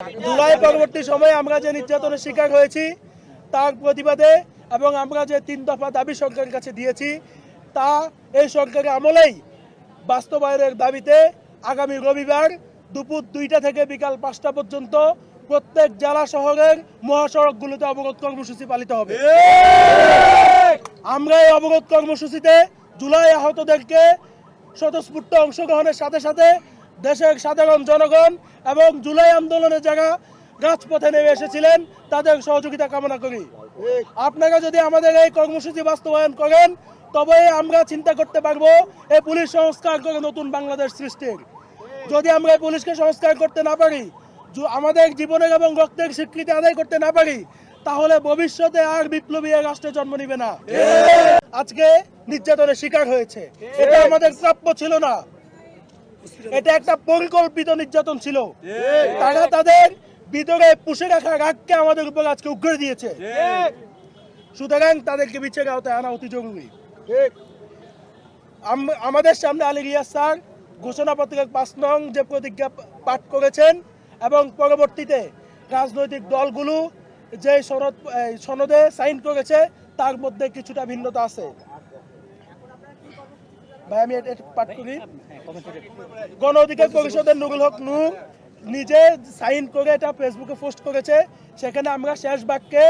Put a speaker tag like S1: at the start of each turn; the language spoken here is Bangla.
S1: জুলাই পরবর্তী সময়ে আমরা যে নির্যাতনের শিকার হয়েছি তার প্রতিবাদে এবং আমরা যে 3 দফা দাবি সরকারের কাছে দিয়েছি তা এই সরকারের আমলেই বাস্তবায়নের দাবিতে আগামী রবিবার দুপুর 2টা থেকে বিকাল 5টা পর্যন্ত প্রত্যেক জেলা শহরের মহাসড়কগুলোতে অবরোধ কর্মসূচি পালিত হবে। আমরা এই অবরোধ কর্মসূচিতে জুলাই আহতদেরকে স্বতঃস্ফূর্ত অংশগ্রহণের সাথে সাথে দেশের সাধারণ জনগণ এবং জুলাই আন্দোলনে যারা রাজপথে নেমে এসেছিলেন তাদের সহযোগিতা কামনা করি। আপনারা যদি আমাদের এই কর্মসূচি বাস্তবায়ন করেন তবে আমরা চিন্তা করতে পারবো এই পুলিশ সংস্কার করে নতুন বাংলাদেশ সৃষ্টির। যদি আমরা এই পুলিশকে সংস্কার করতে না পারি, আমাদের জীবনের এবং রক্তের স্বীকৃতি আদায় করতে না পারি, তাহলে ভবিষ্যতে আর বিপ্লবী রাষ্ট্রে জন্ম নিবে না। আজকে নির্যাতনের শিকার হয়েছে, এটা আমাদের প্রাপ্য ছিল না, এটা একটা পরিকল্পিত নির্যাতন ছিল। তারা তাদের ভিতরে পুষে রাখা রাগকে আমাদের উপর আজকে উগড়ে দিয়েছে। সুতরাং তাদেরকে বিচারের আওতায় আনা অতি জরুরি। আমাদের সামনে আলী রিয়াজ স্যার ঘোষণাপত্রের 5 নং যে প্রতিজ্ঞা পাঠ করেছেন এবং পরবর্তীতে রাজনৈতিক দলগুলো যে সনদে সাইন করেছে তার মধ্যে কিছুটা ভিন্নতা আছে। ভাই আমি এটা পাঠ করি। গণ অধিকার পরিষদের নুরুল হক নূর নিজে সাইন করে এটা ফেসবুকে পোস্ট করেছে। সেখানে আমরা শেষ বাক্যে